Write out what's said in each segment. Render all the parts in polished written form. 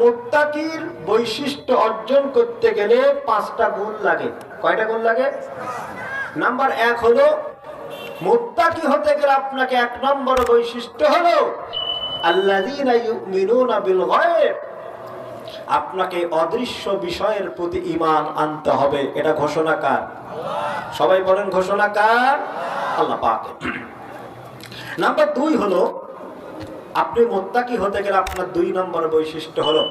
মুত্তাকির বৈশিষ্ট্য অর্জন করতে গেলে 5টা গুণ লাগে। কয়টা গুণ লাগে? নাম্বার 1 হলো মুত্তাকি হতে গেলে আপনাকে 1 নম্বর বৈশিষ্ট্য হলো আল্লাযীনা ইউমিনুনা বিল গায়ব। আপনাকে অদৃশ্য বিষয়ের প্রতি ঈমান আনতে হবে। এটা ঘোষণা কার? সবাই বলেন ঘোষণা কার? আল্লাহ পাক। নাম্বার 2 হলো আপনি মুত্তাকি হতে গেলে আপনার 2 নম্বর বৈশিষ্ট্য হলো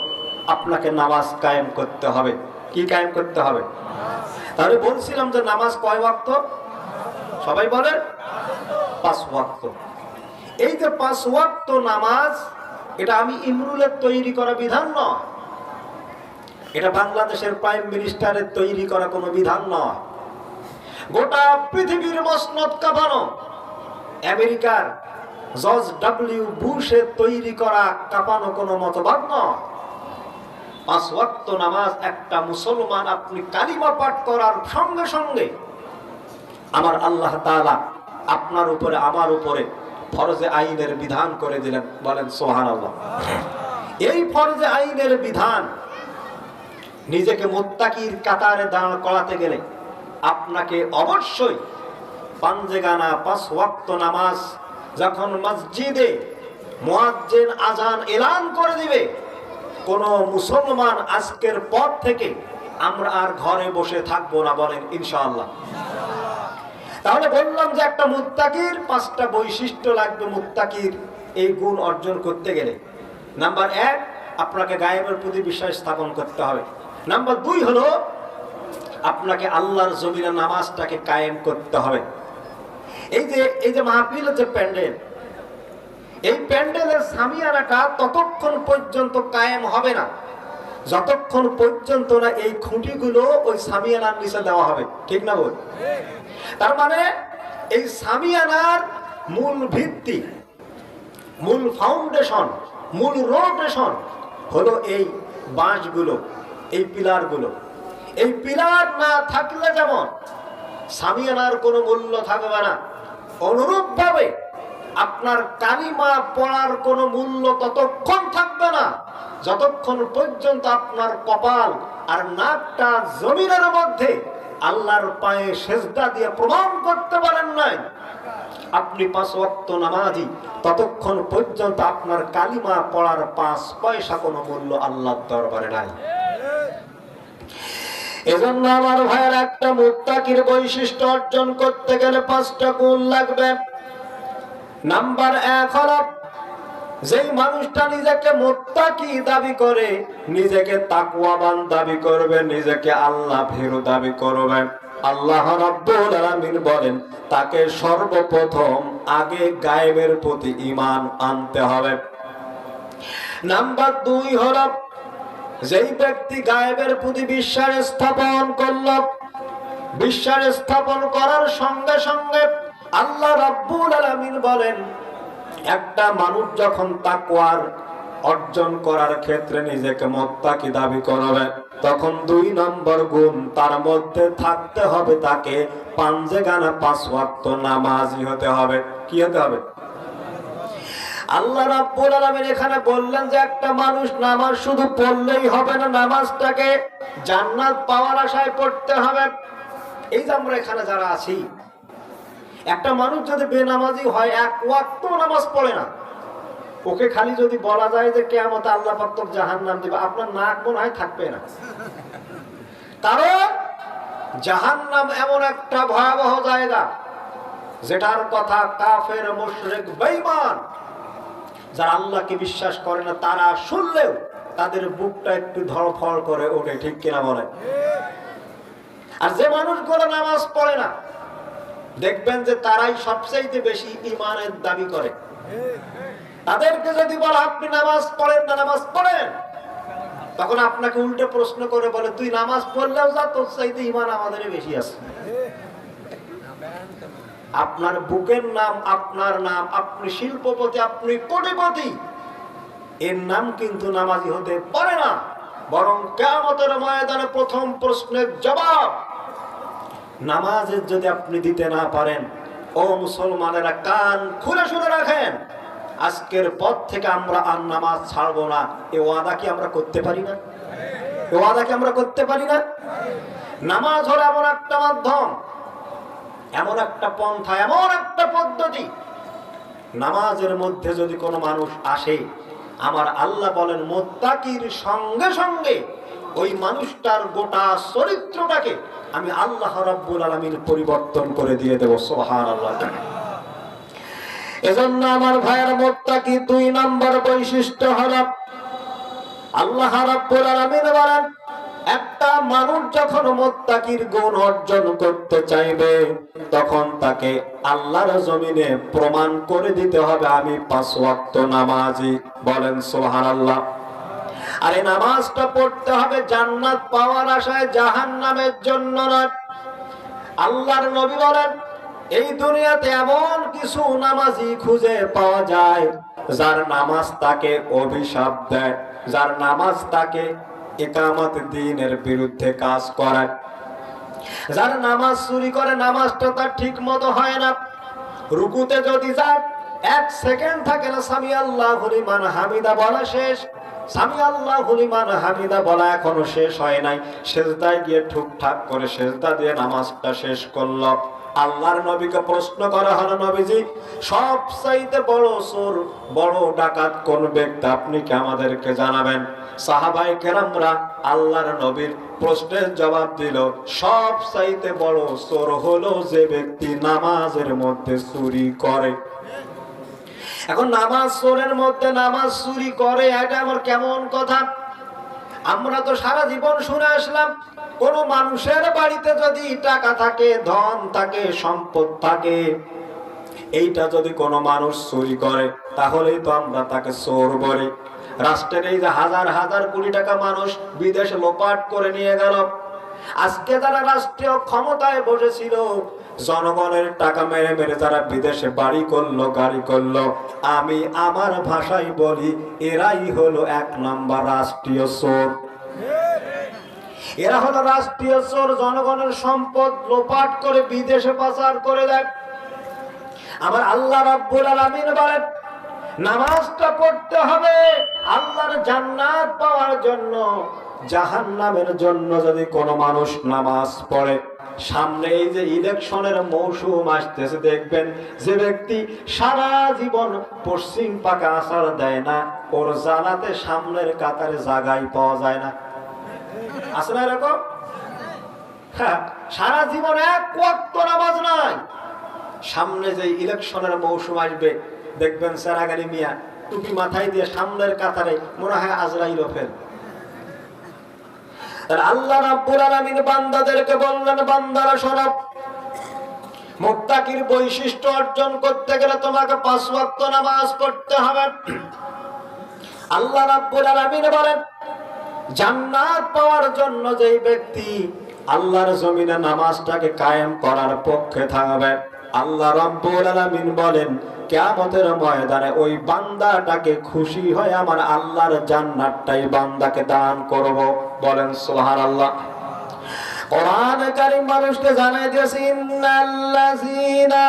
আপনাকে নামাজ কায়েম করতে হবে। কি কায়েম করতে হবে? তাহলে বলছিলাম যে নামাজ কয় ওয়াক্ত? সবাই বলেন 5 ওয়াক্ত। এই যে 5 ওয়াক্ত নামাজ, এটা আমি ইমরুলের তৈরি করা বিধান নয়, এটা বাংলাদেশের প্রাইম মিনিস্টারের তৈরি করা কোনো বিধান নয়, গোটা পৃথিবীর মসনদ কাঁপানো আমেরিকার জর্জ ডব্লিউ বুশের তৈরি করা কাঁপানো কোনো মতবাদ নয়। 5 ওয়াক্ত নামাজ একটা মুসলমান আপনি কালিমা পাঠ করার সঙ্গে সঙ্গে আমার আল্লাহ তাআলা আপনার উপরে আমার উপরে ফরজে আইনের বিধান করে দিলেন। বলেন সুবহানাল্লাহ। এই ফরজে আইনের বিধান নিজেকে মুত্তাকির কাতারে দাঁড় করাতে গেলে আপনাকে অবশ্যই পাঞ্জেগানা 5 ওয়াক্ত নামাজ যখন মসজিদে মুয়াজ্জিন আজান এলান করে দিবে, কোন মুসলমান আজকের পর থেকে আমরা আর ঘরে বসে থাকবো না। বলেন ইনশাআল্লাহ। তাহলে বললাম যে একটা মুত্তাকির 5টা বৈশিষ্ট্য লাগবে মুত্তাকির এই গুণ অর্জন করতে গেলে। নাম্বার 1, আপনাকে গায়েবের প্রতি বিশ্বাস স্থাপন করতে হবে। নাম্বার 2 হলো আপনাকে আল্লাহর জমিনে নামাজটাকে কায়েম করতে হবে। এই যে মাহফিলের যে প্যান্ডেল, এই প্যান্ডেলের সামিয়ানাটা ততক্ষণ পর্যন্ত কায়েম হবে না যতক্ষণ পর্যন্ত না এই খুঁটিগুলো ওই সামিয়ানার নিচে দেওয়া হবে। ঠিক না বল? তার মানে এই সামিয়ানার মূল ভিত্তি, মূল ফাউন্ডেশন, মূল রোটেশন হলো এই বাঁশগুলো, এই পিলারগুলো। এই পিলার না থাকলে যেমন সামিয়ানার কোনো মূল্য থাকবে না, অনুরূপভাবে আপনার কালিমা পড়ার কোনো মূল্য ততক্ষণ থাকবে না যতক্ষণ পর্যন্ত আপনার কপাল আর নাকটা জমিনের মধ্যে আল্লাহর পায়ে সেজদা দিয়ে প্রমাণ করতে পারেন নাই আপনি 5 ওয়াক্ত নামাজি, ততক্ষণ পর্যন্ত আপনার কালিমা পড়ার 5 পয়সা কোনো মূল্য আল্লাহর দরবারে নাই। এজন্য আমার ভাইয়ের একটা মুত্তাকির বৈশিষ্ট্য অর্জন করতে গেলে 5টা গুণ লাগবে। নাম্বার 1 হলো যেই মানুষটা নিজেকে মুত্তাকি দাবি করে, নিজেকে তাকওয়াবান দাবি করবে, নিজেকে আল্লাহ ভীরু দাবি করবে, আল্লাহ রাব্বুল আলামিন বলেন তাকে সর্বপ্রথম আগে গায়েবের প্রতি ঈমান আনতে হবে। নাম্বার 2 হলো যেই ব্যক্তি গায়েবের প্রতি বিশ্বাস স্থাপন করল, বিশ্বাস স্থাপন করার সঙ্গে সঙ্গে আল্লাহ রাব্বুল আলামিন বলেন একটা মানুষ যখন তাকওয়ার অর্জন করার ক্ষেত্রে নিজেকে মুত্তাকি দাবি করবে, তখন 2 নম্বর গুণ তার মধ্যে থাকতে হবে, তাকে পাঞ্জেগানা 5 ওয়াক্ত নামাজি হতে হবে। কি হতে হবে? আল্লাহ রাব্বুল আলামিন এখানে বললেন যে একটা মানুষ নামাজ শুধু পড়লেই হবে না, নামাজটাকে জান্নাত পাওয়ার আশায় পড়তে হবে। এই যে আমরা এখানে যারা আছি, একটা মানুষ যদি বেনামাজি হয়, 1 ওয়াক্ত নামাজ পড়ে না, ওকে খালি যদি বলা যায় যে কিয়ামতে আল্লাহ পাক তোকে জাহান্নাম দিবে, আপনার নাক মনে হয় থাকবে না। কারণ জাহান্নাম এমন একটা ভয়াবহ জায়গা যেটার কথা কাফের, মুশরিক, বেঈমান যারা আল্লাহকে বিশ্বাস করে না তারা শুনলেও তাদের বুকটা একটু ধড়ফড় করে ওঠে। ঠিক কিনা বলে? আর যে মানুষগুলো নামাজ পড়ে না, দেখবেন যে তারাই সবচেয়ে বেশি ঈমানের দাবি করে। তাদেরকে যদি বলা আপনি নামাজ পড়েন না, নামাজ পড়েন, তখন আপনাকে উল্টে প্রশ্ন করে বলে তুই নামাজ পড়লেও যা, তোর চাইতে ঈমান আমাদের বেশি আছে। আপনার বুকের নাম, আপনার নাম, আপনি শিল্পপতি, আপনি কোটিপতি, এর নাম কিন্তু নামাজি হতে পারে না। বরং কিয়ামতের ময়দানে প্রথম প্রশ্নের জবাব নামাজের যদি আপনি দিতে না পারেন, ও মুসলমানেরা কান খুলে শুনে রাখেন, আজকের পর থেকে আমরা আর নামাজ ছাড়বো না, এ ওয়াদা কি আমরা করতে পারি না? এ ওয়াদা কি আমরা করতে পারি না? নামাজ হলো এমন একটা মাধ্যম, এমন একটা পন্থা, এমন একটা পদ্ধতি, নামাজের মধ্যে যদি কোনো মানুষ আসে, আমার আল্লাহ বলেন মুত্তাকির সঙ্গে সঙ্গে ওই মানুষটার গোটা চরিত্রটাকে আমি আল্লাহ রাব্বুল আলামিন পরিবর্তন করে দিয়ে দেব। সুবহানাল্লাহ। এজন্য আমার ভাইয়ের মুত্তাকি 2 নম্বর বৈশিষ্ট্য হলো আল্লাহ রাব্বুল আলামিন বলেন একটা মানুষ যখন মুত্তাকির গুণ অর্জন করতে চাইবে তখন তাকে আল্লাহর জমিনে প্রমাণ করে দিতে হবে আমি 5 ওয়াক্ত নামাজি। বলেন সুবহানাল্লাহ। আর এই নামাজটা পড়তে হবে জান্নাত পাওয়ার আশায়, জাহান্নামের জন্য নয়। আল্লাহর নবী বলেন এই দুনিয়াতে এমন কিছু নামাজি খুঁজে পাওয়া যায় যার নামাজ তাকে অভিশাপ দেয়, যার নামাজ তাকে ইকামত দ্বীনের বিরুদ্ধে কাজ করায়, যার নামাজ চুরি করে, নামাজটা তার ঠিক মতো হয় না। রুকুতে যদি যায় 1 সেকেন্ড থাকে না সামি আল্লাহু লিমান হামিদা বলা শেষ, সামি আল্লাহু লিমান হামিদা বলা এখনো শেষ হয় নাই, সিজদায় গিয়ে ঠুকঠাক করে সিজদা দিয়ে নামাজটা শেষ করলো। আল্লাহর নবীকে প্রশ্ন করা হলো, নবীজি সবচাইতে বড় চোর, বড় ডাকাত কোন ব্যক্তি, আপনি কি আমাদেরকে জানাবেন? সাহাবায়ে কেরামরা আল্লাহর নবীর প্রশ্নের জবাব দিল সবচাইতে বড় চোর হলো যে ব্যক্তি নামাজের মধ্যে চুরি করে। এখন নামাজ চোরের মধ্যে নামাজ চুরি করে, এটা আমার কেমন কথা? আমরা তো সারা জীবন শুনে আসলাম কোন মানুষের বাড়িতে যদি টাকা থাকে, ধন থাকে, সম্পদ থাকে, এইটা যদি কোনো মানুষ চুরি করে তাহলেই তো আমরা তাকে চোর বলি। রাষ্ট্রের এই যে হাজার হাজার কোটি টাকা মানুষ বিদেশে লোপাট করে নিয়ে গেল, আজকে যারা রাষ্ট্রীয় ক্ষমতায় বসেছিল জনগণের টাকা মেরে মেরে যারা বিদেশে বাড়ি করলো, গাড়ি করলো, আমি আমার ভাষায় বলি এরাই হলো 1 নম্বর রাষ্ট্রীয় চোর। এরা হলো রাষ্ট্রীয় চোর, জনগণের সম্পদ লোপাট করে বিদেশে পাচার করে দেয়। আমার আল্লাহ রাব্বুল আলামিন বলেন নামাজটা পড়তে হবে আল্লাহর জান্নাত পাওয়ার জন্য, জাহান্নামের জন্য যদি কোনো মানুষ নামাজ পড়ে। সামনে এই যে ইলেকশনের মৌসুম আসতেছে, দেখবেন যে ব্যক্তি সারা জীবন পশ্চিম পাকা আসার দেয় না, ওর জানাতে সামনের কাতারে জায়গায় পাওয়া যায় না। আছে না এরকম? হ্যাঁ, সারা জীবন 1 ওয়াক্ত নামাজ নাই, সামনে যে ইলেকশনের মৌসুম আসবে দেখবেন সারাগালি মিয়া টুপি মাথায় দিয়ে সামনের কাতারে মনে হয় আজরাইল ফেল। আল্লাহ রাব্বুল আলামিন বান্দাদেরকে বললেন বান্দারা শোনো, মুত্তাকির বৈশিষ্ট্য অর্জন করতে গেলে তোমাকে 5 ওয়াক্ত নামাজ পড়তে হবে। আল্লাহ রাব্বুল আলামিন বলেন জান্নাত পাওয়ার জন্য যেই ব্যক্তি আল্লাহর জমিনে নামাজটাকে কায়েম করার পক্ষে থাকবে, আল্লাহ রাব্বুল আলামিন বলেন কিয়ামতের ময়দানে ওই বান্দাটাকে খুশি হয়ে আমার আল্লাহর জান্নাতটাই বান্দাকে দান করব। বলেন সুবহানাল্লাহ। কোরআন কারীম মানুষকে জানাই দিয়েছে ইন্নাল্লাযীনা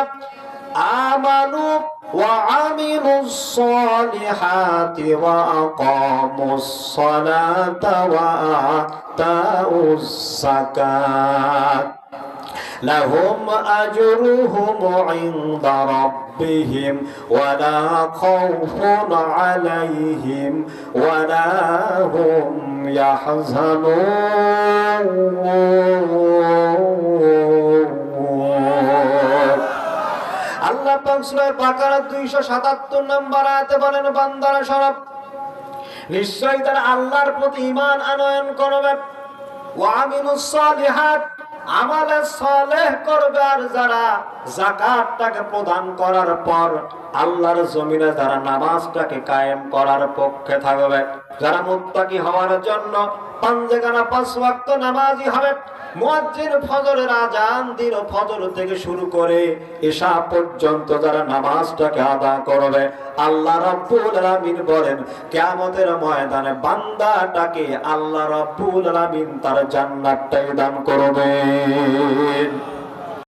আমানু ওয়া আমিলুস সালিহাতি ওয়া আকামুস সালাতা ওয়া আতাউস যাকাত লাহুম আজরুহুম ইনদা রাব্বিহিম ওয়ালা খাউফুন আলাইহিম ওয়ালা হুম ইয়াহজানুন। আল্লাহ পাক সূরা বাকারা 277 নম্বর আয়াতে বলেন বান্দারা শোনো, নিশ্চয়ই তারা আল্লাহর প্রতি ঈমান আনয়ন করবে, ওয়া আমিলুস সালিহাত আমালে সালেহ করবে, আর যারা যাকাতটাকে প্রদান করার পর আল্লাহর জমিনে যারা নামাজটাকে কায়েম করার পক্ষে থাকবে, যারা মুত্তাকি হওয়ার জন্য পাঁচগানা 5 ওয়াক্ত নামাজি হবে, মুয়াজ্জিন ফজরের আজান দিল ফজর থেকে শুরু করে ইশা পর্যন্ত যারা নামাজটাকে আদায় করবে, আল্লাহ রাব্বুল আলামিন বলেন কিয়ামতের ময়দানে বান্দাটাকে আল্লাহ রাব্বুল আলামিন তার জান্নাতটাই দান করবেন।